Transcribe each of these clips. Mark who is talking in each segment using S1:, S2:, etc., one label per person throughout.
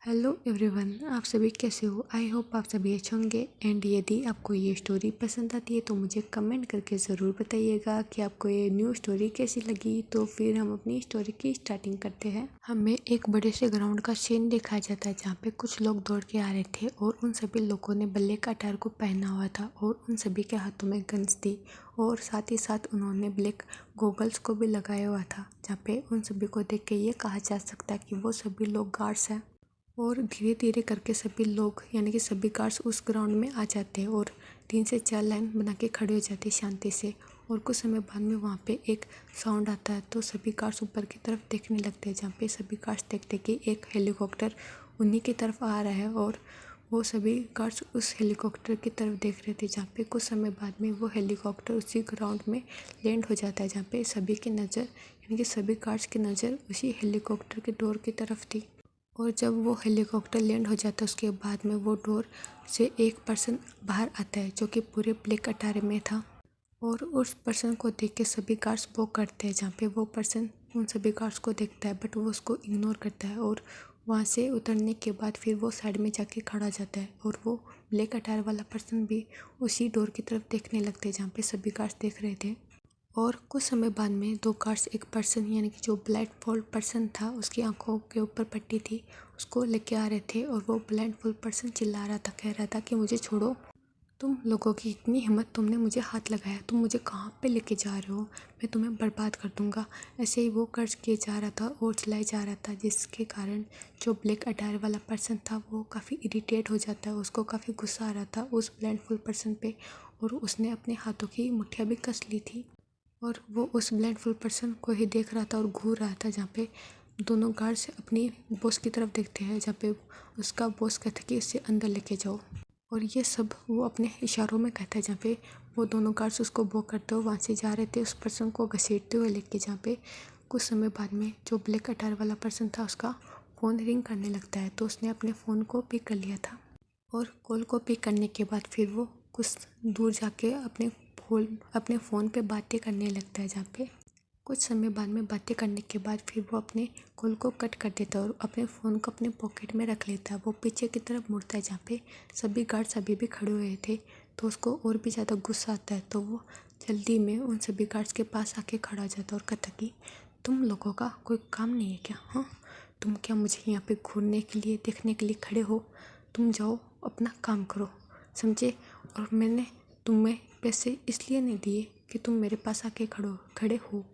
S1: Hello everyone, आप सभी कैसे हो। आई होप आप सभी अच्छे होंगे। एंड यदि आपको ये स्टोरी पसंद आती है तो मुझे कमेंट करके ज़रूर बताइएगा कि आपको ये न्यू स्टोरी कैसी लगी। तो फिर हम अपनी स्टोरी की स्टार्टिंग करते हैं। हमें एक बड़े से ग्राउंड का सीन दिखाया जाता है जहाँ पे कुछ लोग दौड़ के आ रहे थे और उन सभी लोगों ने ब्लैक अटायर को पहना हुआ था और उन सभी के हाथों में गन्स थी और साथ ही साथ उन्होंने ब्लैक गॉगल्स को भी लगाया हुआ था, जहाँ पे उन सभी को देख के ये कहा जा सकता है कि वो सभी लोग गार्ड्स हैं। और धीरे धीरे करके सभी लोग यानी कि सभी कार्स उस ग्राउंड में आ जाते हैं और 3 से 4 लाइन बना के खड़े हो जाते हैं शांति से। और कुछ समय बाद में वहाँ पे एक साउंड आता है तो सभी कार्स ऊपर की तरफ देखने लगते हैं, जहाँ पे सभी कार्स देखते कि एक हेलीकॉप्टर उन्हीं की तरफ आ रहा है और वो सभी कार्स उस हेलीकॉप्टर की तरफ देख रहे थे। जहाँ पे कुछ समय बाद में वो हेलीकॉप्टर उसी ग्राउंड में लैंड हो जाता है, जहाँ पे सभी की नज़र यानी कि सभी कार्स की नज़र उसी हेलीकॉप्टर के डोर की तरफ थी। और जब वो हेलीकॉप्टर लैंड हो जाता है उसके बाद में वो डोर से एक पर्सन बाहर आता है जो कि पूरे ब्लैक अटारे में था। और उस पर्सन को देख के सभी गार्ड्स वो करते हैं, जहाँ पे वो पर्सन उन सभी गार्ड्स को देखता है बट वो उसको इग्नोर करता है। और वहाँ से उतरने के बाद फिर वो साइड में जाके खड़ा हो जाता है और वो ब्लैक अटायर वाला पर्सन भी उसी डोर की तरफ देखने लगते हैं जहाँ पे सभी गार्ड्स देख रहे थे। और कुछ समय बाद में 2 गार्ड्स एक पर्सन यानी कि जो ब्लाइंड फोल्ड पर्सन था उसकी आंखों के ऊपर पट्टी थी उसको लेके आ रहे थे। और वो ब्लाइंड फोल्ड पर्सन चिल्ला रहा था, कह रहा था कि मुझे छोड़ो, तुम लोगों की इतनी हिम्मत, तुमने मुझे हाथ लगाया, तुम मुझे कहाँ पे लेके जा रहे हो, मैं तुम्हें बर्बाद कर दूंगा। ऐसे ही वो कर्ज किए जा रहा था और चिल्लाए जा रहा था, जिसके कारण जो ब्लैक अटायर वाला पर्सन था वो काफ़ी इरिटेट हो जाता है। उसको काफ़ी गुस्सा आ रहा था उस ब्लाइंड फोल्ड पर्सन पे और उसने अपने हाथों की मुठ्ठियाँ भी कस ली थी। और वो उस ब्लाइंडफुल पर्सन को ही देख रहा था और घूर रहा था, जहाँ पे दोनों गार्ड्स अपनी बॉस की तरफ देखते हैं, जहाँ पे उसका बॉस कहता है कि इसे अंदर लेके जाओ। और ये सब वो अपने इशारों में कहता है, जहाँ पे वो दोनों गार्ड्स उसको वो करते हुए वहाँ से जा रहे थे उस पर्सन को घसीटते हुए लेके। जहाँ पे कुछ समय बाद में जो ब्लैक अटायर वाला पर्सन था उसका फ़ोन रिंग करने लगता है तो उसने अपने फ़ोन को पिक कर लिया था। और कॉल को पिक करने के बाद फिर वो कुछ दूर जाके अपने फ़ोन पे बातें करने लगता है, जहाँ पे कुछ समय बाद में बातें करने के बाद फिर वो अपने कॉल को कट कर देता है और अपने फ़ोन को अपने पॉकेट में रख लेता है। वो पीछे की तरफ मुड़ता है जहाँ पे सभी गार्ड्स अभी भी खड़े हुए थे, तो उसको और भी ज़्यादा गुस्सा आता है। तो वो जल्दी में उन सभी गार्ड्स के पास आके खड़ा हो जाता है और कहता कि तुम लोगों का कोई काम नहीं है क्या? हाँ, तुम क्या मुझे यहाँ पे घूरने के लिए देखने के लिए खड़े हो? तुम जाओ अपना काम करो, समझे? और मैंने तुम्हें पैसे इसलिए नहीं दिए कि तुम मेरे पास आके खड़े हो।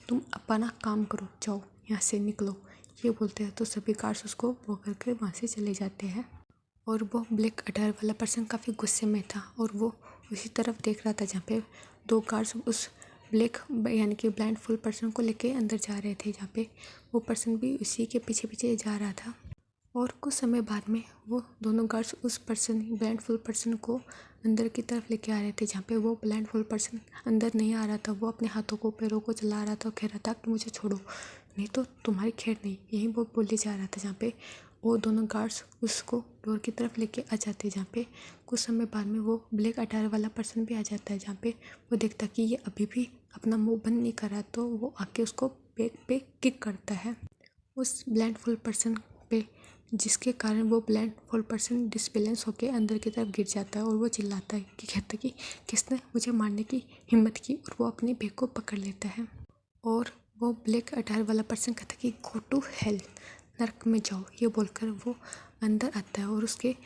S1: तुम अपना काम करो, जाओ यहाँ से निकलो। ये बोलते हैं तो सभी गार्ड्स उसको वो करके वहाँ से चले जाते हैं। और वो ब्लैक अटायर वाला पर्सन काफ़ी गुस्से में था और वो उसी तरफ देख रहा था जहाँ पे 2 गार्ड्स उस ब्लैक यानी कि ब्लाइंड फुल पर्सन को लेके अंदर जा रहे थे, जहाँ पे वो पर्सन भी उसी के पीछे पीछे जा रहा था। और कुछ समय बाद में वो दोनों गार्ड्स उस पर्सन ब्लाइंड फुल पर्सन को अंदर की तरफ लेके आ रहे थे, जहाँ पे वो ब्लाइंड फुल पर्सन अंदर नहीं आ रहा था। वो अपने हाथों को पैरों को चला रहा था और कह रहा था कि मुझे छोड़ो, नहीं तो तुम्हारी खैर नहीं, यही वो बोले जा रहा था। जहाँ पे वो दोनों गार्ड्स उसको डोर की तरफ लेके आ जाते, जहाँ पे कुछ समय बाद में वो ब्लैक अटायर वाला पर्सन भी आ जाता है, जहाँ पे वो देखता कि ये अभी भी अपना मुंह बंद नहीं कर रहा, तो वो आके उसको बैक पे किक करता है उस ब्लाइंड फुल पर्सन पे, जिसके कारण वो ब्लाइंड फुल पर्सन डिसबैलेंस होकर अंदर की तरफ गिर जाता है। और वो चिल्लाता है कि कहता है कि किसने मुझे मारने की हिम्मत की, और वो अपने बैग को पकड़ लेता है। और वो ब्लैक अटायर वाला पर्सन कहता है कि गो टू हेल, नरक में जाओ। ये बोलकर वो अंदर आता है और उसके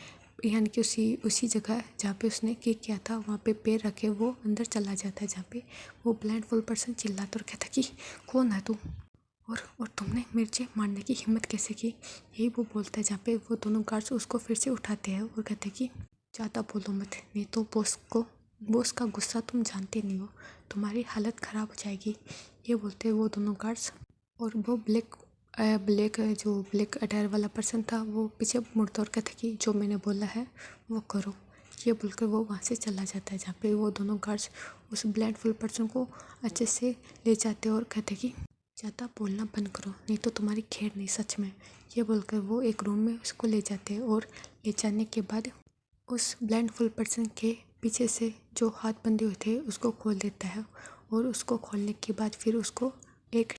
S1: यानी कि उसी जगह जहाँ पे उसने किक किया था वहाँ पे पैर रखे वो अंदर चला जाता है, जहाँ पे वो ब्लाइंड फुल पर्सन चिल्लाता और कहता कि कौन है तू, और तुमने मुझे मारने की हिम्मत कैसे की? यही वो बोलता है, जहाँ पे वो दोनों गार्ड्स उसको फिर से उठाते हैं और कहते हैं कि ज़्यादा बोलो मत, नहीं तो बॉस का गुस्सा तुम जानते नहीं हो, तुम्हारी हालत ख़राब हो जाएगी। ये बोलते हैं वो दोनों गार्ड्स। और वो ब्लैक अटायर वाला पर्सन था वो पीछे मुड़ता और कहता कि जो मैंने बोला है वो करो। ये बोलकर वो वहाँ से चला जाता है, जहाँ पे वो दोनों गार्ड्स उस ब्लाइंड फुल पर्सन को अच्छे से ले जाते और कहते कि ज़्यादा बोलना बंद करो, नहीं तो तुम्हारी खैर नहीं, सच में। ये बोलकर वो एक रूम में उसको ले जाते हैं और ले जाने के बाद उस ब्लाइंड फुल पर्सन के पीछे से जो हाथ बंधे हुए थे उसको खोल देता है। और उसको खोलने के बाद फिर उसको एक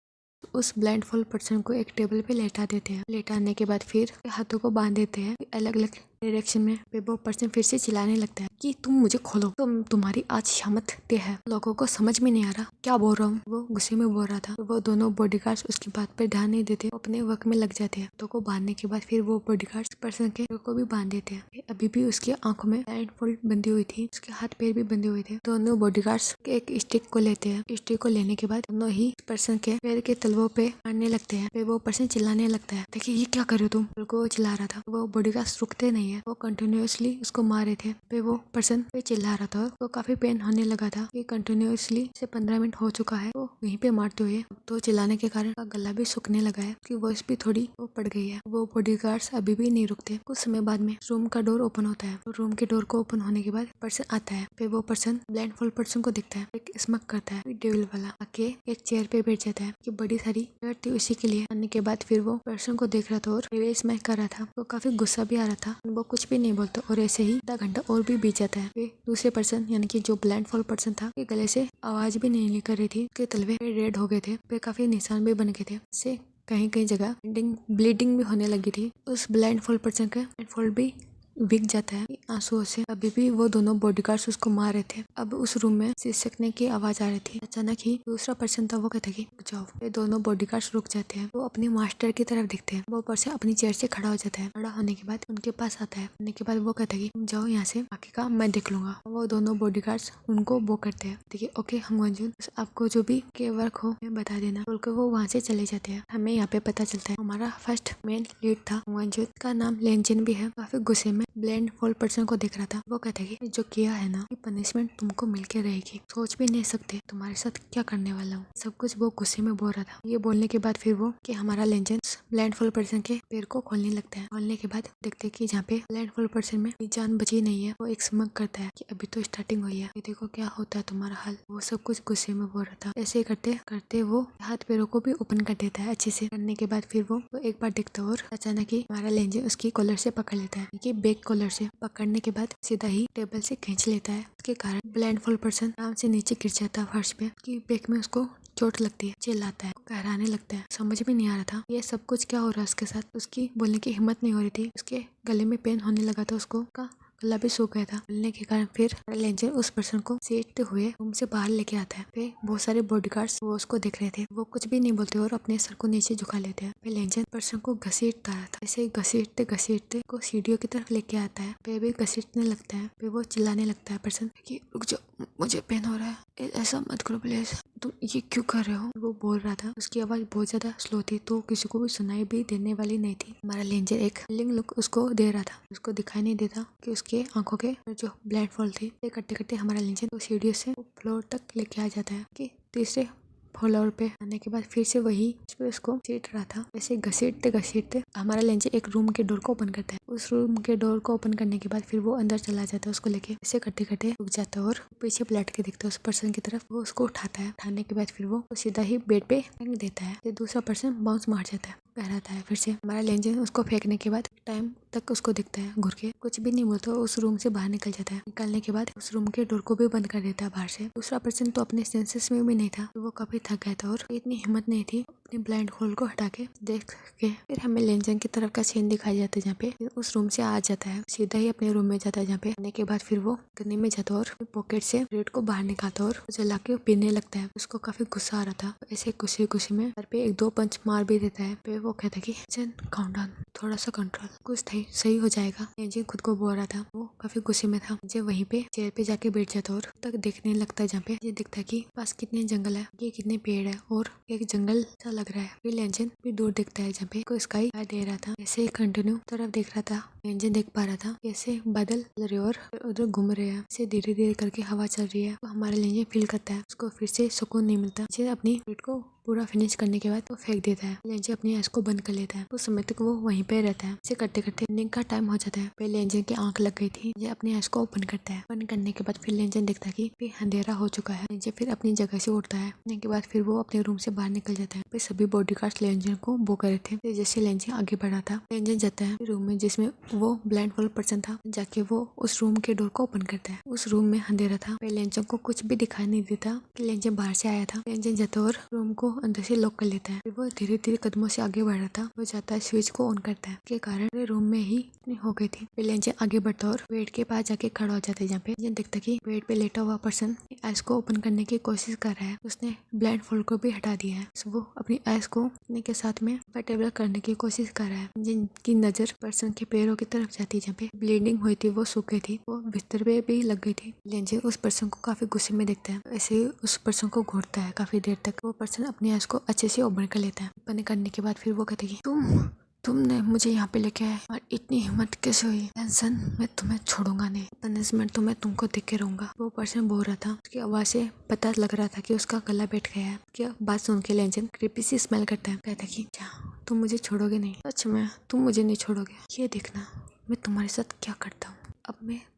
S1: उस ब्लाइंडफोल्ड पर्सन को एक टेबल पे लेटा देते हैं। लेटाने के बाद फिर हाथों को बांध देते हैं अलग अलग डायरेक्शन में। वो पर्सन फिर से चिल्लाने लगता है कि तुम मुझे खोलो, तुम्हारी आज शामत तय है। लोगों को समझ में नहीं आ रहा क्या बोल रहा हूँ, वो गुस्से में बोल रहा था। वो दोनों बॉडीगार्ड्स उसकी बात पर ध्यान नहीं देते, अपने वर्क में लग जाते हैं। तो को बांधने के बाद फिर वो बॉडीगार्ड्स पर्सन के को भी बांध देते हैं। अभी भी उसकी आंखों में ब्लाइंडफोल्ड बंधी हुई थी, उसके हाथ पैर भी बंधे हुए थे। दोनों बॉडीगार्ड्स एक स्टिक को लेते हैं। स्टिक को लेने के बाद दोनों ही पर्सन के पैर के तलवों पे मारने लगते हैं। फिर वो पर्सन चिल्लाने लगता है, देखिए ये क्या कर रहे हो तुम, वो चिल्ला रहा था। वो बॉडीगार्ड्स रुकते नहीं है, वो कंटिन्यूअसली उसको मार रहे थे। फिर वो पर्सन पे चिल्ला रहा था, वो काफी पेन होने लगा था। ये कंटिन्यूअसली से 15 मिनट हो चुका है। वो वहीं पे मारते हुए तो चिल्लाने के कारण गला भी सूखने लगा है, उसकी वॉइस भी थोड़ी वो पड़ गई है। वो बॉडीगार्ड्स अभी भी नहीं रुकते। कुछ समय बाद में रूम का डोर ओपन होता है। तो रूम के डोर को ओपन होने के बाद पर्सन आता है। फिर वो पर्सन ब्लाइंडफोल्ड पर्सन को दिखता है, एक स्मक करता है, डेविल वाला आके एक चेयर पे बैठ जाता है कि बड़ी सारी चेयर थी उसी के लिए। आने के बाद फिर वो पर्सन को देख रहा था और स्मैक कर रहा था। वो काफी गुस्सा भी आ रहा था। वो कुछ भी नहीं बोलता और ऐसे ही आधा घंटा और भी बीत जाता है। फिर दूसरे पर्सन यानी कि जो ब्लाइंडफोल्ड पर्सन था, के गले से आवाज भी नहीं निकल रही थी, उसके तलवे रेड हो गए थे, फिर काफी निशान भी बन गए थे। इससे कहीं कहीं जगह ब्लीडिंग भी होने लगी थी। उस ब्लाइंडफोल्ड पर्सन का ब्लाइंडफोल्ड भी बिक जाता है आंसुओं से। अभी भी वो दोनों बॉडीगार्ड्स उसको मार रहे थे। अब उस रूम में सिसकने की आवाज आ रही थी। अचानक ही दूसरा पर्सन था, वो कहता है कि जाओ। ये दोनों बॉडीगार्ड्स रुक जाते हैं। वो अपने मास्टर की तरफ देखते हैं। वो पर्सन अपनी चेयर से खड़ा हो जाता है। खड़ा होने के बाद उनके पास आता है। होने के बाद वो कहता है कि तुम जाओ यहाँ से, बाकी का मैं देख लूंगा। वो दोनों बॉडीगार्ड्स उनको वो करते हैं, देखिए ओके हम मंजूर, आपको जो भी के वर्क हो बता देना बोलकर वो वहाँ से चले जाते हैं। हमें यहाँ पे पता चलता है हमारा फर्स्ट मेन लीड था मंजूर, का नाम लेंजन भी है, काफी गुस्से में ब्लाइंडफोल्ड पर्सन को देख रहा था। वो कहता है कि जो किया है ना, पनिशमेंट तुमको मिलके रहेगी, सोच भी नहीं सकते तुम्हारे साथ क्या करने वाला हूँ। सब कुछ वो गुस्से में बोल रहा था। ये बोलने के बाद फिर वो कि हमारा लेंजन ब्लाइंडफोल्ड पर्सन के पैर को खोलने लगता है। खोलने के बाद देखते हैं कि जहाँ पे ब्लाइंडफोल्ड पर्सन में जान बची नहीं है, वो एक स्मग करता है कि अभी तो स्टार्टिंग हुई है, ये देखो क्या होता है तुम्हारा हाल। वो सब कुछ गुस्से में बोल रहा था। ऐसे करते करते वो हाथ पैरों को भी ओपन कर देता है अच्छे से। करने के बाद फिर वो एक बार देखता है और अचानक ही हमारा लेंजन उसकी कॉलर से पकड़ लेता है कि बैक कॉलर से पकड़ने के बाद सीधा ही टेबल से खींच लेता है। उसके कारण ब्लाइंडफोल्ड पर्सन आराम से नीचे गिर जाता है फर्श पे, कि बैक में उसको चोट लगती है, चिल्लाता है, कहराने लगता है। समझ में नहीं आ रहा था ये सब कुछ क्या हो रहा है उसके साथ। उसकी बोलने की हिम्मत नहीं हो रही थी, उसके गले में पेन होने लगा था, उसको का गला भी सूख गया था। मिलने के कारण फिर लेंजर उस पर्सन को सीटते हुए रूम से बाहर लेके आता है। फिर बहुत सारे बॉडीगार्ड्स वो उसको देख रहे थे। वो कुछ भी नहीं बोलते और अपने सर को नीचे झुका लेते हैं। फिर लेंजर पर्सन को घसीटता रहा था। ऐसे घसीटते घसीटते को सीढ़ियों की तरफ लेके आता है। फिर भी घसीटने लगता है। फिर वो चिल्लाने लगता है पर्सन कि रुक जाओ, मुझे पेन हो रहा है, ऐसा मत करो प्लीज, तुम ये क्यों कर रहे हो। वो बोल रहा था, उसकी आवाज बहुत ज्यादा स्लो थी तो किसी को भी सुनाई भी देने वाली नहीं थी। हमारा लेंजर एक लिंग लुक उसको दे रहा था, उसको दिखाई नहीं देता कि उसके आंखों के जो ब्लाइंडफोल्ड थी। करते करते हमारा लेंजर तो सीढ़ियों से फ्लोर तक लेके आ जाता है कि तीसरे फ्लोर पे आने के बाद फिर से वही पे उसको सीट रहा था। ऐसे घसीटते घसीटते हमारा लेंजर एक रूम के डोर को ओपन करता है। उस रूम के डोर को ओपन करने के बाद फिर वो अंदर चला जाता है उसको लेके। ऐसे करते करते रुक जाता है और पीछे पलट के देखता है उस पर्सन की तरफ। वो उसको उठाता है। उठाने के बाद फिर वो सीधा ही बेड पे फेंक देता है। फिर दूसरा पर्सन बाउंस मार जाता है, कहराता है। फिर से हमारा लेंजर उसको फेंकने के बाद टाइम तक उसको दिखता है घुर के, कुछ भी नहीं बोलता, उस रूम से बाहर निकल जाता है। निकलने के बाद उस रूम के डोर को भी बंद कर देता है बाहर से। दूसरा पर्सन तो अपने सेंसेस में भी नहीं था, वो काफी थक गया था और इतनी हिम्मत नहीं थी अपने ब्लाइंड होल को हटा के देख के। फिर हमें लेंजन की तरफ का सीन दिखाई जाता है जहाँ पे उस रूम से आ जाता है, सीधा ही अपने रूम में जाता है। जहाँ पे आने के बाद फिर वो गन्ने में जाता है और पॉकेट से ब्रेड को बाहर निकालता है और जला के पीने लगता है। उसको काफी गुस्सा आ रहा था। ऐसे गुस्से गुस्से में सर पे एक दो पंच मार भी देता है। फिर वो कहता है कि चल काउंट डाउन, थोड़ा सा कंट्रोल, कुछ सही हो जाएगा। लेंजन खुद को बोल रहा था, वो काफी गुस्से में था। मुझे वहीं पे चेयर पे जाके बैठ जाता और तक देखने लगता है जहाँ पे ये दिखता है कि पास कितने जंगल है, ये कितने पेड़ है और एक जंगल सा लग रहा है। फिर लेंजन भी दूर दिखता है जहाँ पे कोई स्काई दे रहा था। ऐसे ही कंटिन्यू तरफ देख रहा था। लेंजन देख पा रहा था कैसे बादल चल रहे और उधर घूम रहे हैं। ऐसे धीरे धीरे करके हवा चल रही है। तो हमारा लेंजन फील करता है उसको फिर से सुकून नहीं मिलता। अपनी पेट को पूरा फिनिश करने के बाद वो फेंक देता है। लेंजन अपनी आंख को बंद कर लेता है। उस समय तक वो वहीं पे रहता है। इसे करते करते इवनिंग का टाइम हो जाता है। पहले लेंजन की आंख लग गई थी। ये अपनी आंख को ओपन करता है। ओपन करने के बाद फिर लेंजन देखता है कि फिर अंधेरा हो चुका है। लेंजन फिर अपनी जगह से उठता है। उठने के बाद फिर वो अपने रूम से बाहर निकल जाता है। फिर सभी बॉडीगार्ड्स लेंजन को वो करे थे। फिर जैसे लेंजन आगे बढ़ा था, लेंजन जाता है रूम में जिसमें वो ब्लाइंडफोल्ड पर्सन था। जाके वो उस रूम के डोर को ओपन करता है। उस रूम में अंधेरा था। फिर लेंजन को कुछ भी दिखाई नहीं देता कि लेंजन बाहर से आया था। लेंजन जाता और रूम को अंदर से लॉक कर लेता है। फिर वो धीरे धीरे कदमों से आगे बढ़ रहा था। वो जाता है, स्विच को ऑन करता है, के कारण पूरे रूम में ही हो गई थी। फिर लेंचन आगे बढ़ता और बेड के पास जाके खड़ा हो जाता है, जहाँ पे देखता कि बेड पे लेटा हुआ पर्सन आइस को ओपन करने की कोशिश कर रहा है। उसने ब्लाइंड फोल्ड को भी हटा दिया है। वो अपनी आइस को अपने के साथ में कंफर्टेबल करने की कोशिश कर रहा है। जिनकी नजर पर्सन के पैरों की तरफ जाती है, जहाँ पे ब्लीडिंग हुई थी, वो सूख गई थी, वो बिस्तर पे भी लग गई थी। लेंचन उस पर्सन को काफी गुस्से में देखता है, ऐसे ही उस पर्सन को घूरता है काफी देर तक। वो पर्सन अपनी आइस को अच्छे से ओपन कर लेता है। ओपन करने के बाद फिर वो कहता है कि तुमने मुझे यहाँ पे लेके आए और इतनी हिम्मत कैसे हुई? टेंशन, मैं तुम्हें छोड़ूंगा नहीं, पनिशमेंट तो मैं तुमको देख के रहूंगा। वो पर्सन बोल रहा था, उसकी आवाज से पता लग रहा था कि उसका गला बैठ गया है। क्या बात सुन के लेंचन क्रीपी सी स्मेल करता है। कहता कि तुम मुझे छोड़ोगे नहीं? सच में तुम मुझे नहीं छोड़ोगे? ये देखना मैं तुम्हारे साथ क्या करता हूँ। अब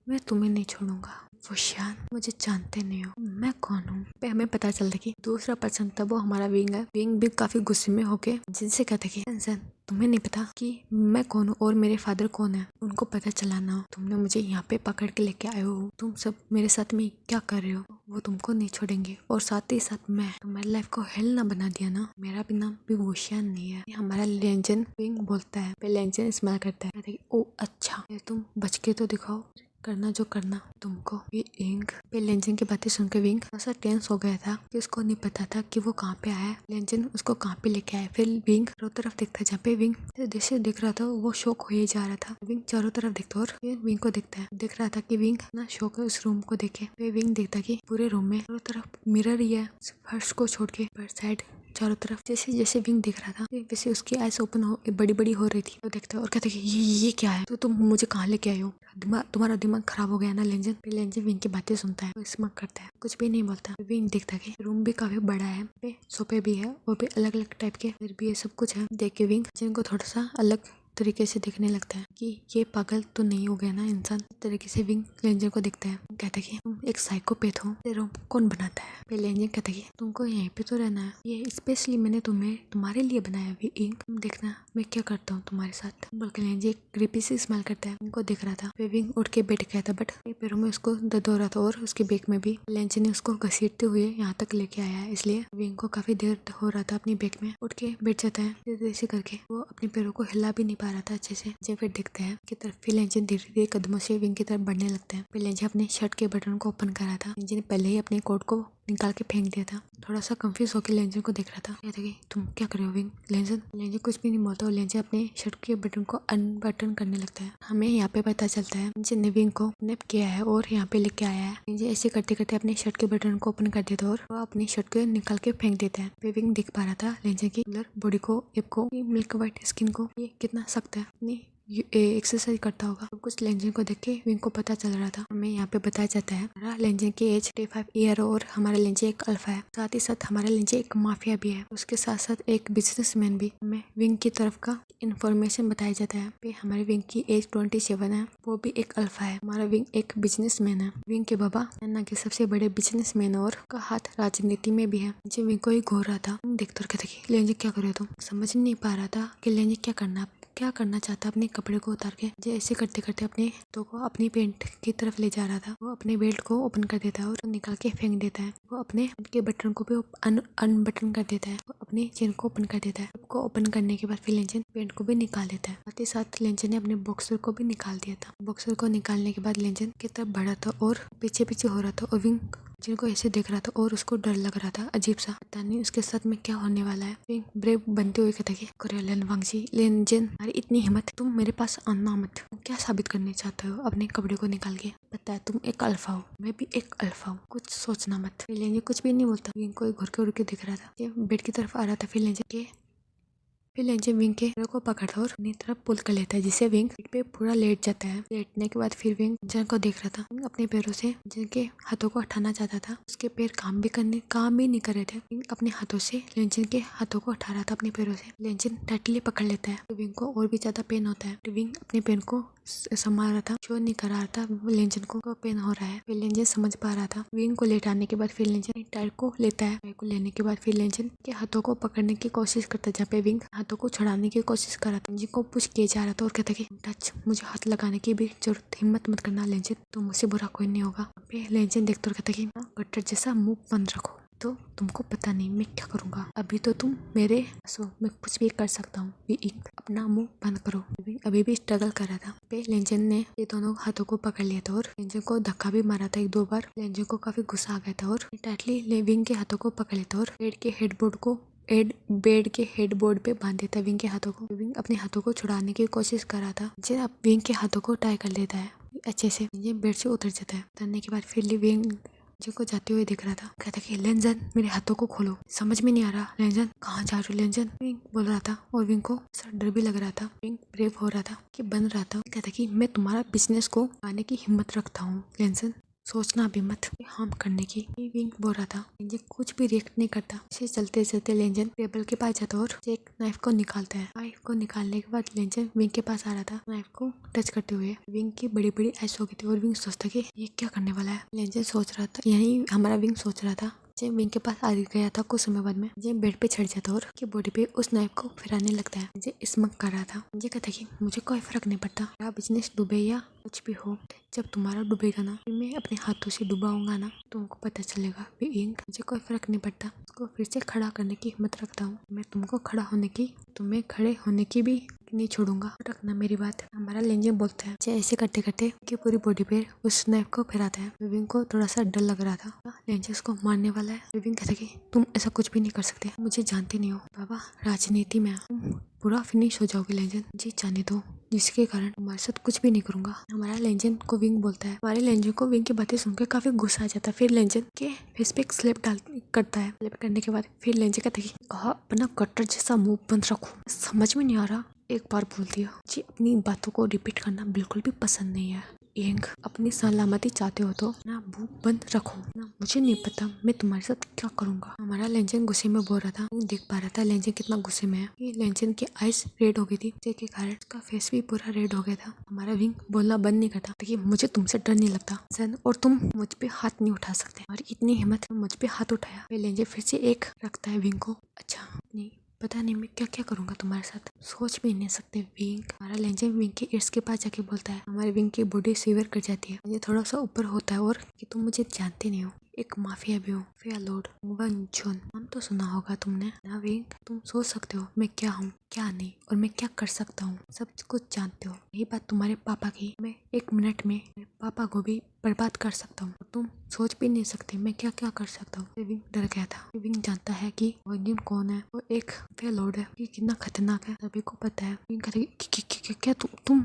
S1: मैं तुम्हें नहीं छोड़ूंगा। वुशियान, मुझे जानते नहीं हो मैं कौन हूँ। हमें पता चलता कि दूसरा पर्सन था वो हमारा विंग है। विंग भी काफी गुस्से में होके जिनसे कहता कि इंसान, तुम्हें नहीं पता कि मैं कौन हूँ और मेरे फादर कौन है? उनको पता चला ना, तुमने मुझे यहाँ पे पकड़ के लेके आए हो। तुम सब मेरे साथ में क्या कर रहे हो? वो तुमको नहीं छोड़ेंगे। और साथ ही साथ मैं तुम्हारी लाइफ को हेल ना बना दिया ना, मेरा भी नाम भी वुशियान नहीं है। हमारा लेंजन विंग बोलता है। लेंजन स्माइल करता है, ओ अच्छा, तुम बच के तो दिखाओ, करना जो करना तुमको। ये इंक पे लेंजन की बातें सुनकर विंग थोड़ा सा टेंस हो गया था कि उसको नहीं पता था कि वो कहाँ पे आया, लेंजन उसको कहाँ पे लेके आया। फिर विंग चारों तरफ देखता, जहाँ पे विंग जैसे दिख रहा था वो शौक हो ही जा रहा था। विंग चारों तरफ देखता और फिर विंग को देखता है, दिख रहा था कि विंग ना शौक है उस रूम को देखे। फिर विंग देखता कि पूरे रूम में चारों तरफ मिरर ही है, फर्श को छोड़ के पर साइड चारों तरफ। जैसे जैसे विंग दिख रहा था वैसे उसकी आइस ओपन हो बड़ी बड़ी हो रही थी। तो देखता और कहता कि ये क्या है? तो तुम मुझे कहाँ लेके आए हो? तुम्हारा दिमाग खराब हो गया ना लेंजन? फिर लेंजन विंग की बातें सुनता है, स्मक करता है, कुछ भी नहीं बोलता। विंग देखता कि रूम भी काफी बड़ा है, पे सोफे भी है, वो भी अलग अलग टाइप के, फिर भी ये सब कुछ है। देख के विंग जिनको थोड़ा सा अलग तरीके से दिखने लगता है कि ये पागल तो नहीं हो गया ना इंसान। इस तरीके से विंग लेंजर को देखता है, कहता है कि तुम एक साइकोपैथ हो, ये रूम कौन बनाता है? फिर लेंजर कहता है कि तुमको यहीं पे तो रहना है, ये स्पेशली मैंने तुम्हारे लिए बनाया है इंक, तुम देखना मैं क्या करता हूँ तुम्हारे साथ। बल्कि लेंजर क्रीपी से स्माइल करता है, उनको दिख रहा था। फिर विंग उठ के बैठ गया था, बट पैरों में उसको दर्द हो रहा था और उसके बैक में भी। लेंजर ने उसको घसीटते हुए यहाँ तक लेके आया है, इसलिए विंग को काफी देर हो रहा था अपनी बैक में। उठ के बैठ जाता है जैसे करके, वो अपने पैरों को हिला भी नहीं पा रहा था अच्छे से। जब फिर देखते हैं की तरफ फिर लेंजर धीरे धीरे कदमों से विंग की तरफ बढ़ने लगता है। फिर लेंजर अपने शर्ट के बटन को ओपन करा था। लेंजर ने पहले ही अपने कोट को निकाल के फेंक दिया था। थोड़ा सा कंफ्यूज होकर लेंजर को देख रहा था, कहता कि तुम क्या कर रहे हो विंग? लेंजर कुछ भी नहीं बोलता और लेंजर अपने शर्ट के बटन को अनबटन करने लगता है। हमें यहाँ पे पता चलता है लेंजर ने विंग को किडनैप किया है और यहाँ पे लेके आया है। लेंजर ऐसे करते करते अपने शर्ट के बटन को ओपन कर देता और वो अपनी शर्ट को निकाल के फेंक देता है। फिर विंग देख पा रहा था लेंजर की बॉडी को, एप को, मिल्क वाइट स्किन को, ये कितना सख्त है, अपनी एक्सरसाइज करता होगा। सब कुछ लेंजर को देख के विंग को पता चल रहा था। हमें यहाँ पे बताया जाता है हमारा लेंजर की एज 35 ईयर और हमारा लेंजर एक अल्फा है। साथ ही साथ हमारा लेंजर एक माफिया भी है, उसके साथ साथ एक बिजनेसमैन भी। हमें विंग की तरफ का इन्फॉर्मेशन बताया जाता है। हमारे विंग की एज 27 है, वो भी एक अल्फा है। हमारा विंग एक बिजनेसमैन है। विंग के बाबा अन्ना के सबसे बड़े बिजनेसमैन और का हाथ राजनीति में भी है। जो विंग को ही घूर रहा था, देखते कहता कि लेंजर क्या कर रहे हो तुम? समझ नहीं पा रहा था कि लेंजर क्या करना चाहता। अपने कपड़े को उतार के ऐसे करते करते अपने हाथों को अपनी पेंट की तरफ ले जा रहा था। वो अपने बेल्ट को ओपन कर देता है और निकाल के फेंक देता है। वो अपने के बटन को भी अनबटन कर देता है। वो अपनी चेन को ओपन कर देता है। सबको ओपन करने के बाद फिर लेंजर पेंट को भी निकाल देता है। साथ ही साथ लेंजर ने अपने बॉक्सर को भी निकाल दिया था। बॉक्सर को निकालने के बाद लेंजर की तरफ बढ़ा था और पीछे पीछे हो रहा था और विंग जिनको ऐसे देख रहा था और उसको डर लग रहा था अजीब सा, पता नहीं उसके साथ में क्या होने वाला है। विंग ब्रेव बनते हुए कहता कि लेंजर हमारी इतनी हिम्मत, तुम मेरे पास आना मत। तुम क्या साबित करने चाहते हो अपने कपड़े को निकाल के? पता है तुम एक अल्फा हो, मैं भी एक अल्फा हूँ, कुछ सोचना मत। फिर लेंजर कुछ भी नहीं बोलता। विंग को घुर के उड़ के दिख रहा था, ये बेड की तरफ आ रहा था। फिर लेंजर विंग के पैरों को पकड़ता और अपनी तरफ पुल कर लेता है, जिससे विंग पे पूरा लेट जाता है। लेटने के बाद फिर विंग लेंजर को देख रहा था। विंग अपने पैरों से जिनके हाथों को हटाना चाहता था, उसके पैर काम भी नहीं कर रहे थे। विंग अपने हाथों से लेंजर के हाथों को हटा रहा था अपने पैरों से। लेंजर टाइटली पकड़ लेता है तो विंग को और भी ज्यादा पेन होता है। तो विंग अपने पेन को संभाल रहा था, शो नहीं कर रहा था लेंजर को पेन हो रहा है। फिर लेंजर समझ पा रहा था। विंग को लेटाने के बाद फिर लेंजर टायर को लेता है। टायर को लेने के बाद फिर लेंजर के हाथों को पकड़ने की कोशिश करता है, जहाँ पे विंग हाथों को छुड़ाने की कोशिश कर रहा था। जिनको पुश किया जा रहा था और कहता कि टच, मुझे हाथ लगाने की भी जरूरत, हिम्मत मत करना लेंजर, तो मुझसे बुरा कोई नहीं होगा। फिर लेंजर देखता और कहता कि गट्टर जैसा मुंह बंद रखो। तो तुमको पता नहीं मैं क्या करूँगा। अभी तो तुम मेरे मैं कुछ भी कर सकता हूँ। विंग अपना मुंह बंद करो। विंग अभी भी स्ट्रगल कर रहा था। पे लेंजन ने ये दोनों हाथों को पकड़ लिया था और लेंजन को धक्का भी मारा था 1-2 बार। लेंजन को काफी गुस्सा आ गया था और टाइटली विंग के हाथों को पकड़ लिया था और बेड के हेडबोर्ड पे बांध देता है विंग के हाथों को। विंग अपने हाथों को छुड़ाने की कोशिश कर रहा था। जब विंग के हाथों को टाई कर लेता है अच्छे से, ये बेड से उतर जाता है। उतरने के बाद फिर विंग को जाते हुए दिख रहा था। कहता कि लेंजन मेरे हाथों को खोलो। समझ में नहीं आ रहा लेंजन कहाँ जा रहे हो लेंजन, विंग बोल रहा था और विंग को डर भी लग रहा था। विंग ब्रेव हो रहा था कि बन रहा था। कहता कि मैं तुम्हारा बिजनेस को आने की हिम्मत रखता हूँ लेंजन, सोचना भी मत हार्म करने की। विंग बोल रहा था। लेंजन कुछ भी रिएक्ट नहीं करता। इसे चलते चलते लेंजन टेबल के पास जाता और एक नाइफ को निकालता है। नाइफ को निकालने के बाद लेंजन विंग के पास आ रहा था नाइफ को टच करते हुए। विंग की बड़ी बड़ी आइस हो गई थी और विंग सोचता कि ये क्या करने वाला है। लेंजन सोच रहा था, यही हमारा विंग सोच रहा था। जब विंग के पास आ गया था कुछ समय बाद में जब बेड पे चढ़ जाता और की बॉडी पे उस नाइफ को फिराने लगता है। मुझे स्मक कर रहा था। मुझे कहता कि मुझे कोई फर्क नहीं पड़ता मेरा बिजनेस डूबे या कुछ भी हो, जब तुम्हारा डूबेगा ना मैं अपने हाथों से डुबाऊंगा ना तुमको पता चलेगा। विंग मुझे कोई फर्क नहीं पड़ता, उसको फिर से खड़ा करने की हिम्मत रखता हूँ। मैं तुमको खड़ा होने की, तुम्हें खड़े होने की भी नहीं छोड़ूंगा। रखना मेरी बात। हमारा लेंजन बोलता है। ऐसे करते करते की पूरी बॉडी पे उस नाइफ को फिराता है। विंग को थोड़ा सा डर लग रहा था लेंजन उसको मारने वाला है। विंग कहता कि तुम ऐसा कुछ भी नहीं कर सकते, मुझे जानते नहीं हो बाबा, राजनीति में तुम पूरा फिनिश हो जाओगे लेंजन, जी जाने दो, जिसके कारण तुम्हारे साथ कुछ भी नहीं करूंगा। हमारा लेंजन को विंग बोलता है। हमारे लेंजन को विंग की बातें सुनकर काफी गुस्सा आ जाता है। फिर लेंजन के फेस पे एक स्लिप करता है। स्लिप करने के बाद फिर लेंजन कहता है कि कहा अपना कट्टर जैसा मुंह बंद रखो। समझ में नहीं आ रहा, एक बार बोल दिया। जी अपनी बातों को रिपीट करना बिल्कुल भी पसंद नहीं है। विंग अपनी सलामती चाहते हो तो ना मुंह बंद रखो, ना मुझे नहीं पता मैं तुम्हारे साथ क्या करूंगा। हमारा लेंजन गुस्से में बोल रहा था। देख पा रहा था लेंजन कितना गुस्से में है। ये लेंजन की आइस रेड हो गई थी जिसके कारण उसका फेस भी पूरा रेड हो गया था। हमारा विंग बोलना बंद नहीं करता। देखिए मुझे तुमसे डर नहीं लगता सन, और तुम मुझ पे हाथ नहीं उठा सकते। और इतनी हिम्मत मुझ पे हाथ उठाया। लेंजन फिर से एक रखता है विंग को। अच्छा नहीं पता नहीं मैं क्या क्या करूंगा तुम्हारे साथ, सोच भी नहीं सकते। विंग हमारा लेंजन विंग के इर्स के पास जाके बोलता है। हमारे विंग की बॉडी सीवर कर जाती है। ये थोड़ा सा ऊपर होता है और कि तुम मुझे जानते नहीं हो, एक माफिया भी हूँ, माफिया लॉर्ड वन जून, नाम तो सुना होगा तुमने ना। विंग तुम सोच सकते हो मैं क्या हूँ क्या नहीं और मैं क्या कर सकता हूँ, सब कुछ जानते हो। यही बात तुम्हारे पापा की, मैं 1 मिनट में मेरे पापा को भी बर्बाद कर सकता हूँ। तुम सोच भी नहीं सकते मैं क्या क्या कर सकता हूँ। विंग डर गया था। विंग जानता है कि वंजिन कौन है, वो एक माफिया लॉर्ड है, कि कितना खतरनाक है सभी को पता है। विंग कहता है क्या तुम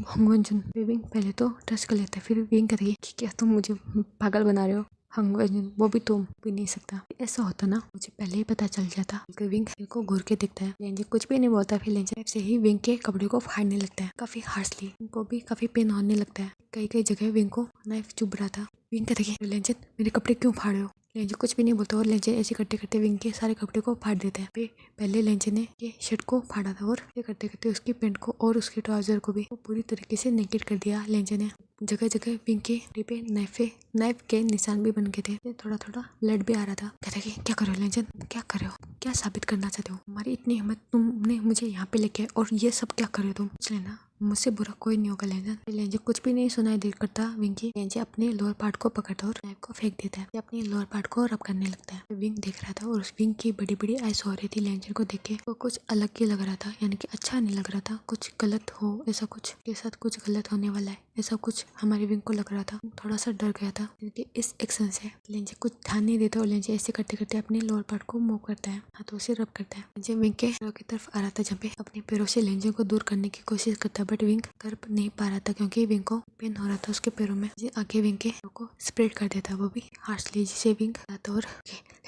S1: हंगवंजन। विंग पहले तो ट्रस्ट कर लेता है, फिर विंग कहता है कि क्या तुम मुझे पागल बना रहे हो, हंगवंजन वो भी तुम भी नहीं सकता। ऐसा होता ना मुझे पहले ही पता चल जाता। विंग को घूर के दिखता है। लेंजन कुछ भी नहीं बोलता। फिर लेंजन से ही विंग के कपड़े को फाड़ने लगता है काफी हार्शली। विंग को भी काफी पेन होने लगता है। कई कई जगह विंग को नाइफ चुभ रहा था। विंग कहता है लेंजन मेरे कपड़े क्यों फाड़े हो। लेंजन कुछ भी नहीं बोलता और लेंजन ऐसे करते करते विंग के सारे कपड़े को फाड़ देता है। पहले लेंजन ने ये शर्ट को फाड़ा था और ये करते करते उसकी पैंट को और उसके ट्राउजर को भी पूरी तरीके से नेकेट कर दिया लेंजन ने। जगह जगह विंग के पे नाइफ के निशान भी बन गए थे। थोड़ा थोड़ा ब्लड भी आ रहा था। कहता कि क्या कर रहे हो लेंजन, क्या कर रहे हो, क्या साबित करना चाहते हो, तुम्हारी इतनी हिम्मत, तुमने मुझे यहाँ पे लेके और ये सब क्या कर रहे हो तुम, पूछ लेना मुझसे बुरा कोई नहीं होगा लेंजन। लेंजन कुछ भी नहीं सुनाई दे करता विंग की। लेंजन अपने लोअर पार्ट को पकड़ता और नाइफ को फेंक देता है। अपने लोअर पार्ट को रब करने लगता है। विंग देख रहा था और उस विंग की बड़ी बड़ी आइस हो रही थी। लेंजन को देख के वो कुछ अलग ही लग रहा था, यानी कि अच्छा नहीं लग रहा था, कुछ गलत हो, ऐसा कुछ के साथ कुछ गलत होने वाला है, ऐसा कुछ हमारे विंग को लग रहा था। थोड़ा सा डर गया था क्योंकि इस एक्शन से लेंजन कुछ ध्यान नहीं देता और लेंजन ऐसे करते करते अपने लोअर पार्ट को मूव करता है, हाथों से रब करता है। लेंजन विंग के पैरों की तरफ आ रहा था, जहाँ पे अपने पैरों से लेंजन को दूर करने की कोशिश करता है, बट विंग कर नहीं पा रहा था क्योंकि विंग को पेन हो रहा था उसके पैरों में। आगे विंग के पैरों को स्प्रेड कर देता वो भी हार्शली, जिसे विंग आता और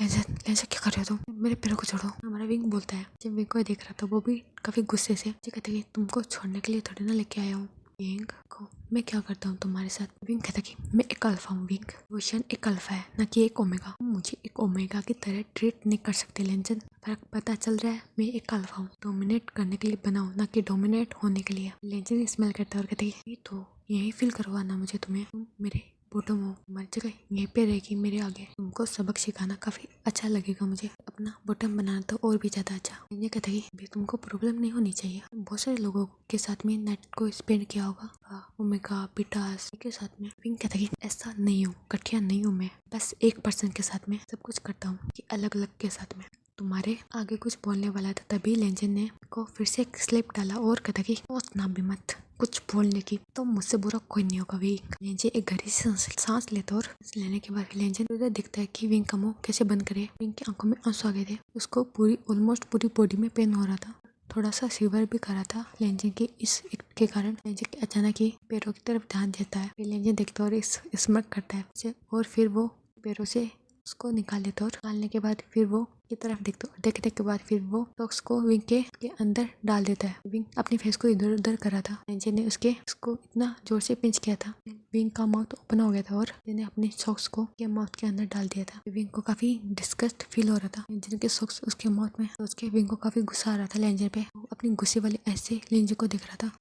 S1: लेंजन क्या कर रहे हो तुम, मेरे पैरों को छोड़ो। हमारा विंग बोलता है। जब विंग को देख रहा था वो भी काफी गुस्से से कहता है तुमको छोड़ने के लिए थोड़ी ना लेके आया हूँ। विंग को मैं क्या करता हूँ तुम्हारे साथ। विंग कहता कि मैं एक अल्फा हूँ विंग, ओशन एक अल्फा है ना कि एक ओमेगा। मुझे एक ओमेगा की तरह ट्रीट नहीं कर सकते लेंजन, फर्क पता चल रहा है। मैं एक अल्फा हूँ, डोमिनेट करने के लिए बना हूँ ना कि डोमिनेट होने के लिए। लेंजन स्मेल करता है और कहते हैं तो यही फील करवाना मुझे तुम्हें, तुम मेरे बॉटम हो, हमारी जगह यहीं पे रहेगी मेरे आगे, तुमको सबक सिखाना काफी अच्छा लगेगा मुझे, अपना बॉटम बनाना तो और भी ज्यादा अच्छा। ये कहता है कि तुमको प्रॉब्लम नहीं होनी चाहिए। बहुत सारे लोगों के साथ में नेट को स्पेंड किया होगा, ओमेगा पिटास के साथ में। विंग कहता है कि ऐसा नहीं हूँ, कठिया नहीं हूँ मैं, बस एक पर्सन के साथ में सब कुछ करता हूँ कि अलग अलग के साथ में। तुम्हारे आगे कुछ बोलने वाला था, तभी लेजेंड ने को फिर से एक स्लिप डाला और कहता कि सोचना भी मत कुछ बोलने की, तो मुझसे बुरा कोई नहीं होगा। विंग लेजेंड एक गहरी सांस लेता और लेने के बाद लेजेंड उधर दिखता है कि विंग का मुंह कैसे बंद करे। विंग की आंखों में आंसू आ गए थे, उसको ऑलमोस्ट पूरी बॉडी में पेन हो रहा था, थोड़ा सा शिवर भी कर रहा था लेजेंड की इस एक्ट के कारण। लेजेंड अचानक ही पैरों की तरफ ध्यान देता है, फिर लेजेंड देखता और स्मर्क करता है और फिर वो पैरों से उसको निकाल लेता और निकालने के बाद फिर वो की तरफ देखता और देखने के बाद फिर वो सॉक्स को विंग के अंदर डाल देता है। विंग अपनी फेस को इधर उधर कर रहा था, लेजेंड ने उसको इतना जोर से पिंच किया था, विंग का माउथ ओपन हो गया था और ने अपने सॉक्स को के माउथ के अंदर डाल दिया था। विंग को काफी डिस्गस्ट फील हो रहा था, लेजेंड के सॉक्स उसके माउथ में, तो उसके विंग को काफी गुस्सा आ रहा था लेजेंड पे। वो अपनी गुस्से वाले ऐसे लेजेंड को देख रहा था,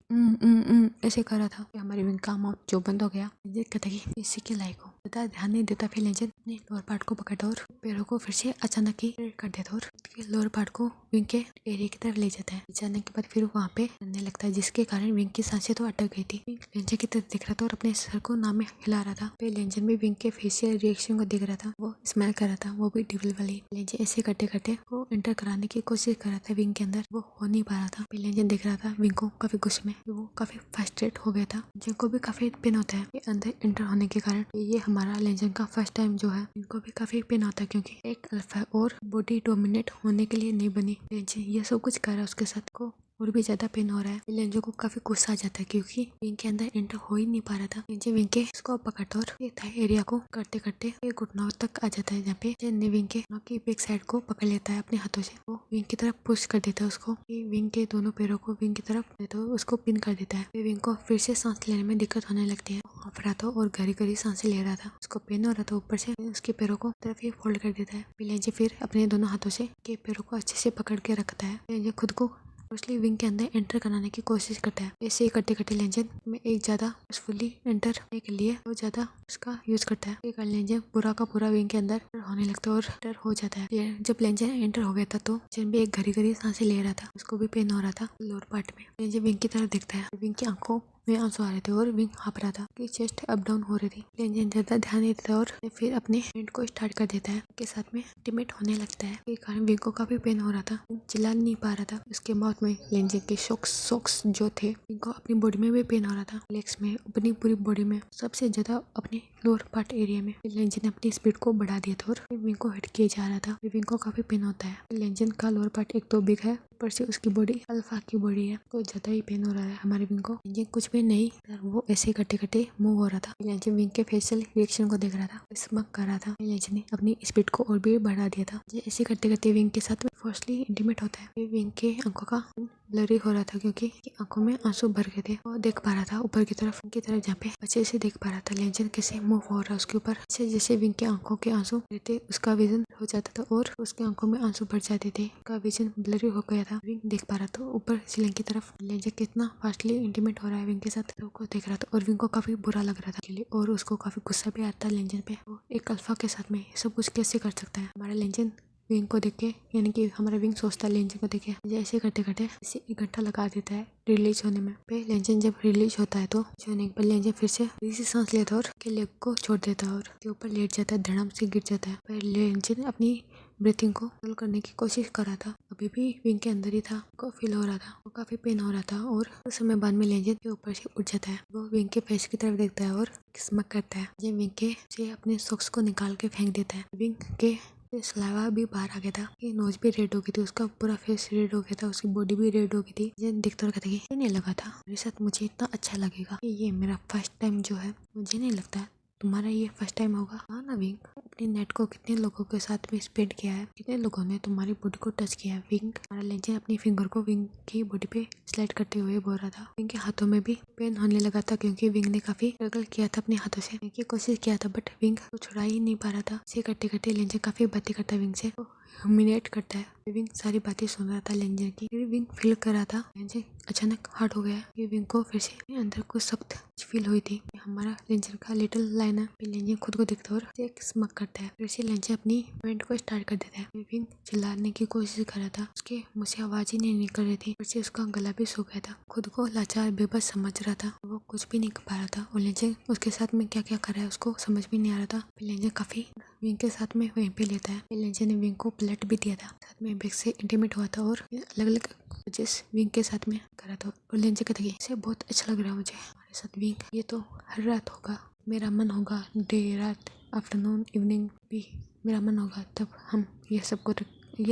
S1: ऐसे कर रहा था। हमारे विंग का माउथ जो बंद हो गया, लेजेंड कहता कि इसी के लायक हो, ज्यादा ध्यान नहीं देता। फिर लेजेंड अपने लोअर पार्ट को पकड़ता और पैरों को फिर से अचानक ही कर देता और लोअर पार्ट को विंग के एरिया की तरफ ले जाता है। जाने के बाद फिर वहाँ पे करने लगता है, जिसके कारण विंग की सांसें तो अटक गई थी। लेजेंड की तरफ देख रहा था और अपने सर को नाम में हिला रहा था। फिर लेजेंड भी विंग के फेशियल रिएक्शन को देख रहा था, वो स्माइल कर रहा था, वो भी डिविल वाली। लेजेंड ऐसे करते करते वो एंटर कराने की कोशिश कर रहा था विंग के अंदर, वो हो नहीं पा रहा था। फिर लेजेंड देख रहा था विंग को काफी गुस्से में, वो काफी फ्रस्ट्रेट हो गया था, जिनको भी काफी पेन होता है अंदर एंटर होने के कारण। ये हमारा लेजेंड का फर्स्ट टाइम जो है, इनको भी काफी पेन होता है क्योंकि एक अल्फा और बॉडी डोमिनेट होने के लिए नहीं बनी। लेजेंड ये सब कुछ कर रहा है, उसके साथ को और भी ज्यादा पेन हो रहा है। लेजेंड को काफी गुस्सा आ जाता है क्योंकि विंग के अंदर एंटर हो ही नहीं पा रहा था। लेजेंड विंग के इसको पकड़ता और थाई एरिया को करते करते घुटनों तक आ जाता है, जहाँ पे लेजेंड विंग के बैक साइड को पकड़ लेता है अपने हाथों से। वो विंग की तरफ पुश कर देता है उसको, विंग के दोनों पैरों को विंग की तरफ देता है, उसको पिन कर देता है। विंग को फिर से सांस लेने में दिक्कत होने लगती है, हाफ था और गहरी गहरी सांसें ले रहा था, उसको पेन हो रहा था। ऊपर से उसके पैरों को तरफ ही फोल्ड कर देता है। लेजेंड फिर अपने दोनों हाथों से के पैरों को अच्छे से पकड़ के रखता है। लेजेंड खुद को मोस्टली विंग के अंदर एंटर कराने की कोशिश करता है। ऐसे ही करते करते लेजेंड में एक ज्यादा फुली एंटर करने के लिए वो ज्यादा उसका यूज करता है। लेजेंड पूरा का पूरा विंग के अंदर होने लगता है और एंटर हो जाता है। जब लेजेंड एंटर हो गया था तो लेजेंड भी एक घड़ी घड़ी सांसें ले रहा था, उसको भी पेन हो रहा था लोअर पार्ट में। लेजेंड विंग की तरफ देखता है, विंग की आंखों में आंसू आ रहे थे और विंग हाँप रहा था कि चेस्ट अप डाउन हो रही थी। लेजेंड ज्यादा ध्यान नहीं देता और फिर अपने हैंड को स्टार्ट कर देता है, के साथ में इंटीमेट होने लगता है। के कारण विंग को काफी पेन हो रहा था, चिल्ला नहीं पा रहा था। उसके माउथ में लेजेंड के सॉक्स जो थे, इनको अपनी बॉडी में भी पेन हो रहा था, लेग्स में, अपनी पूरी बॉडी में, सबसे ज्यादा अपने लोअर पार्ट एरिया में। लेजेंड ने अपनी स्पीड को बढ़ा दिया था और विंग को हिट किए जा रहा था। विंग को काफी पेन होता है। लेजेंड का लोअर पार्ट एक तो बिग है, ऊपर से उसकी बॉडी अल्फा की बॉडी है, तो ज्यादा ही पेन हो रहा है हमारे विंग को। लेजेंड कुछ भी नहीं, वो ऐसे करते करते मूव हो रहा था। लेजेंड विंग के फेशियल रिएक्शन को देख रहा था, स्मक कर रहा था। लेजेंड ने अपनी स्पीड को और भी बढ़ा दिया था। ऐसे करते करते विंग के साथ फर्स्टली इंटीमेट होता है। विंग के आंखों का ब्लरी हो रहा था क्योंकि आंखों में आंसू भर गए थे, और देख पा रहा था ऊपर की तरफ जहाँ पे अच्छे से देख पा रहा था लेजेंड कैसे मूव हो रहा है उसके ऊपर। जैसे जैसे विंग के आंखों के आंसू रहते, उसका विजन हो जाता था और उसके आंखों में आंसू भर जाते थे, उसका विजन ब्लरी हो गया था। विंग देख पा रहा था ऊपर सीलिंग की तरफ लेजेंड कितना फास्टली इंटीमेट हो रहा है विंग के साथ, को देख रहा था और विंग को काफी बुरा लग रहा था और उसको काफी गुस्सा भी आता है लेजेंड पे। वो एक अल्फा के साथ में सब कुछ कैसे कर सकता है। हमारा लेजेंड विंग को देख के, यानी कि हमारा विंग सोचता है लेजेंड को देख के ऐसे करते करते इसे 1 घंटा लगा देता है रिलीज होने में। पे लेजेंड जब रिलीज होता है तो होने के बाद लेजेंड फिर से सांस लेता है और के लेग को छोड़ देता है और के ऊपर लेट जाता है, धड़म से गिर जाता है। पर लेजेंड अपनी ब्रीथिंग को कंट्रोल करने की कोशिश कर रहा था, अभी भी विंग के अंदर ही था, को फील हो रहा था, वो काफी पेन हो रहा था। और कुछ समय बाद में लेजेंड के ऊपर से उठ जाता है, वो विंग के फेस की तरफ देखता है और स्मक करता है। ये विंग के से अपने सॉक्स को निकाल के फेंक देता है। विंग के सलावा भी बाहर आ गया था, कि नोज भी रेड हो गई थी, उसका पूरा फेस रेड हो गया था, उसकी बॉडी भी रेड हो गई थी। ये दिखता और कहता ये नहीं लगा था मेरे साथ मुझे इतना अच्छा लगेगा, ये मेरा फर्स्ट टाइम जो है, मुझे नहीं लगता तुम्हारा ये फर्स्ट टाइम होगा। हाँ ना विंग, अपने नेट को कितने लोगों के साथ में स्पेंड किया है, कितने लोगों ने तुम्हारी बॉडी को टच किया है। विंग, हमारा लेजेंड अपनी फिंगर को विंग की बॉडी पे स्लाइड करते हुए बोल रहा था। विंग के हाथों में भी पेन होने लगा था क्योंकि विंग ने काफी स्ट्रगल किया था अपने हाथों से, की कोशिश किया था, बट विंग को छुड़ा ही नहीं पा रहा था। इसे करते करते लेजेंड काफी बातें करता विंग से, ह्यूमिलेट करता है। विंग सारी बातें सुन रहा था लेंजर की। फिर विंग फील कर रहा था लेंजर अचानक हर्ट हो गया। फिर विंग को फिर से अंदर कुछ सख्त फील हुई थी। हमारा लेंजर का लिटिल लाइनर। फिर लेंजर खुद को देखता और एक स्मक करता है। फिर से लेंजर अपनी पॉइंट को स्टार्ट कर देता है। विंग चिल्लाने की कोशिश कर रहा था, उसके मुंह से आवाज ही नहीं निकल रही थी। फिर से उसका गला भी सूख गया था। खुद को लाचार बेबस समझ रहा था। वो कुछ भी नहीं कर पा रहा था और लेंजर उसके साथ में क्या क्या कर रहा है उसको समझ भी नहीं आ रहा था। फिर लेंजर काफी विंग के साथ में वहीं पे लेता है। लेंजर ने विंग को प्लेट भी दिया था, साथ में विंग से इंटीमेट हुआ था और अलग अलग जिस विंग के साथ में करा था। और लेंजर कहता है इसे बहुत अच्छा लग रहा है मुझे हमारे साथ विंग, ये तो हर रात होगा, मेरा मन होगा डे रात आफ्टरनून इवनिंग भी मेरा मन होगा, तब हम ये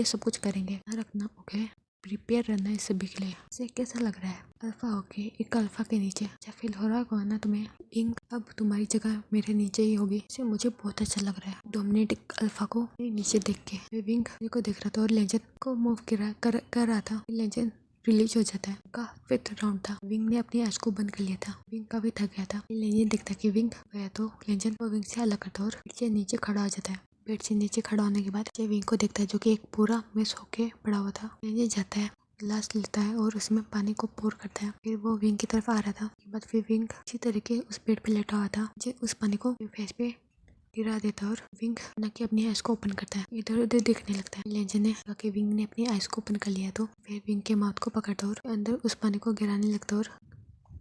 S1: सब कुछ करेंगे। रखना ओके, प्रिपेयर रहना इस सभी के लिए। इसे कैसा लग रहा है अल्फा होके एक अल्फा के नीचे? अच्छा फील हो रहा होगा ना तुम्हें? विंग अब तुम्हारी जगह मेरे नीचे ही होगी। इसे मुझे बहुत अच्छा लग रहा है डोमिनेटिक अल्फा को नीचे देख के। विंग को देख रहा था और लेजेंड को मूव कर रहा था। लेजेंड रिलीज हो जाता है। का 5th राउंड था। विंग ने अपनी आँख को बंद कर लिया था। विंग काफी थक गया था। लेजेंड देखता कि विंग गया तो लेजेंड को विंग से अलग करता और पीछे नीचे खड़ा हो जाता है। बेड से नीचे खड़ा होने के बाद विंग को देखता है जो कि एक पूरा मिस होके पड़ा हुआ था। लेजेंड जाता है, गिलास लेता है और उसमें पानी को पोर करता है। फिर वो विंग की तरफ आ रहा था। उसके बाद फिर विंग अच्छी तरीके उस बेड पे लेटा हुआ था, जो उस पानी को फेस पे गिरा देता और विंग न कि अपनी आइज को ओपन करता है, इधर उधर देखने लगता है। लेजेंड ने कहा कि विंग ने अपनी आइज को ओपन कर लिया तो फिर विंग के माउथ को पकड़ता और अंदर उस पानी को गिराने लगता और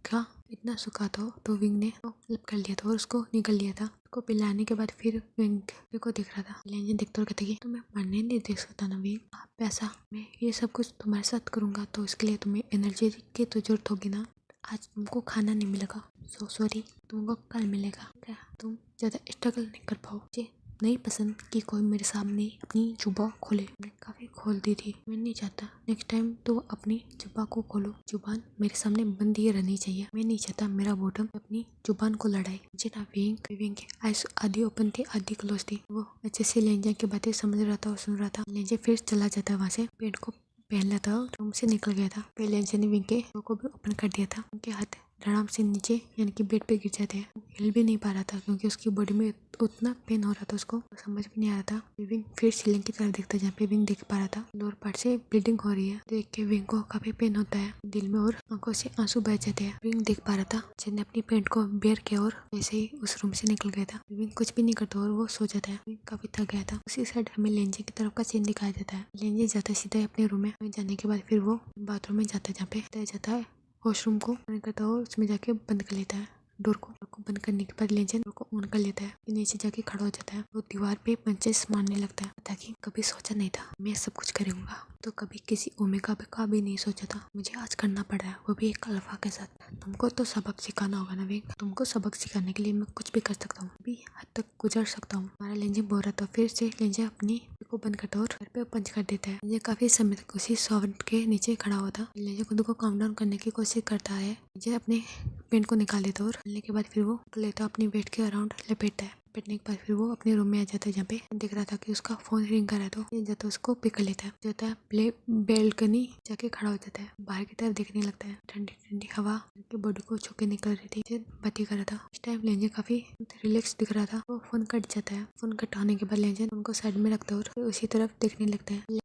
S1: क्या इतना सूखा था तो विंग ने फ्लिप कर लिया था और उसको निकल लिया था। उसको पिलाने के बाद फिर विंग को देख रहा था। लेजेंड देखता और कहता कि तुम्हें मरने नहीं दे सकता ना विंग, पैसा मैं ये सब कुछ तुम्हारे साथ करूंगा तो इसके लिए तुम्हें एनर्जी की तो जरूरत होगी ना। आज तुमको खाना नहीं मिलेगा, सो सॉरी, तुमको कल मिलेगा। क्या तुम ज़्यादा स्ट्रगल नहीं कर पाओगे? नहीं पसंद कि कोई मेरे सामने अपनी जुबान खोले। मैंने काफी खोल दी थी, मैं नहीं चाहता नेक्स्ट टाइम तो अपनी जुबान को खोलो। जुबान मेरे सामने बंद ही रहनी चाहिए। मैं नहीं चाहता मेरा बॉटम अपनी जुबान को लड़ाए। मुझे ना विंग की आइज आधी ओपन थी आधी क्लोज थी। वो अच्छे से लेंजा की बातें समझ रहा था और सुन रहा था। लेंजा फिर चला जाता है वहाँ से, पेंट को पहन लिया था और रूम से निकल गया था। फिर लेंजा ने विंग के को भी ओपन कर दिया था। उनके हाथ आराम से नीचे यानी कि बेड पे गिर जाते हैं। हिल भी नहीं पा रहा था क्योंकि उसकी बॉडी में उतना पेन हो रहा था, उसको समझ भी नहीं आ रहा था। विंग फिर सीलिंग की तरफ देखता जहाँ पे विंग देख पा रहा था लोअर पार्ट से ब्लीडिंग हो रही है। देख के विंग को काफी पेन होता है दिल में और आंखों से आंसू बह जाते हैं। विंग देख पा रहा था जिसने अपनी पेंट को बेयर किया और वैसे ही उस रूम से निकल गया था। विंग कुछ भी नहीं करता और वो सो जाता है। विंग काफी थक गया था। उसी साइड हमें लेंजे की तरफ का सीन दिखाया जाता है। लेंजे जाता सीधा अपने रूम में जाने के बाद फिर वो बाथरूम में जाता है जहाँ पे जाता है वॉशरूम को बंद करता है और उसमें जाके बंद कर लेता है डोर को बंद करने के बाद लेजेंड डोर को ऑन कर लेता है। नीचे जाके खड़ा हो जाता है। वो दीवार पे पंचेस मारने लगता है ताकि कभी सोचा नहीं था मैं सब कुछ करूंगा, तो कभी किसी ओमेगा का भी नहीं सोचा था मुझे आज करना पड़ रहा है, वो भी एक अल्फा के साथ। तुमको तो सबक सिखाना होगा ना विंग, तुमको सबक सिखाने के लिए मैं कुछ भी कर सकता हूँ, अभी हद तक गुजर सकता हूँ। हमारा लेंजे बोल रहा था। फिर से लेंजे अपनी को बंद करता है और घर पे पंच कर देता है। लेंजे काफी समय तक उसी सॉफ्ट के नीचे खड़ा हुआ था। लेंजे खुद को काउंट डाउन करने की कोशिश करता है। लेंजे अपने पेंट को निकाल लेता और निकालने के बाद फिर वो लेता अपनी बेड के अराउंड लपेटता है। लपेटने के बाद फिर वो अपने रूम में आ जाता है जहाँ पे दिख रहा था कि उसका फोन रिंग कर रहा है तो जाता उसको पिक कर लेता है। जाता है प्ले बेल्कनी जाके खड़ा हो जाता है, बाहर की तरफ देखने लगता है। ठंडी ठंडी हवा उनकी बॉडी को छू के निकल रही थी। बातें कर रहा था। इस टाइम लेंजे काफी रिलैक्स दिख रहा था। वो फोन कट जाता है। फोन कट होने के बाद लेंजे उनको साइड में रखता है और उसी तरफ देखने लगता है।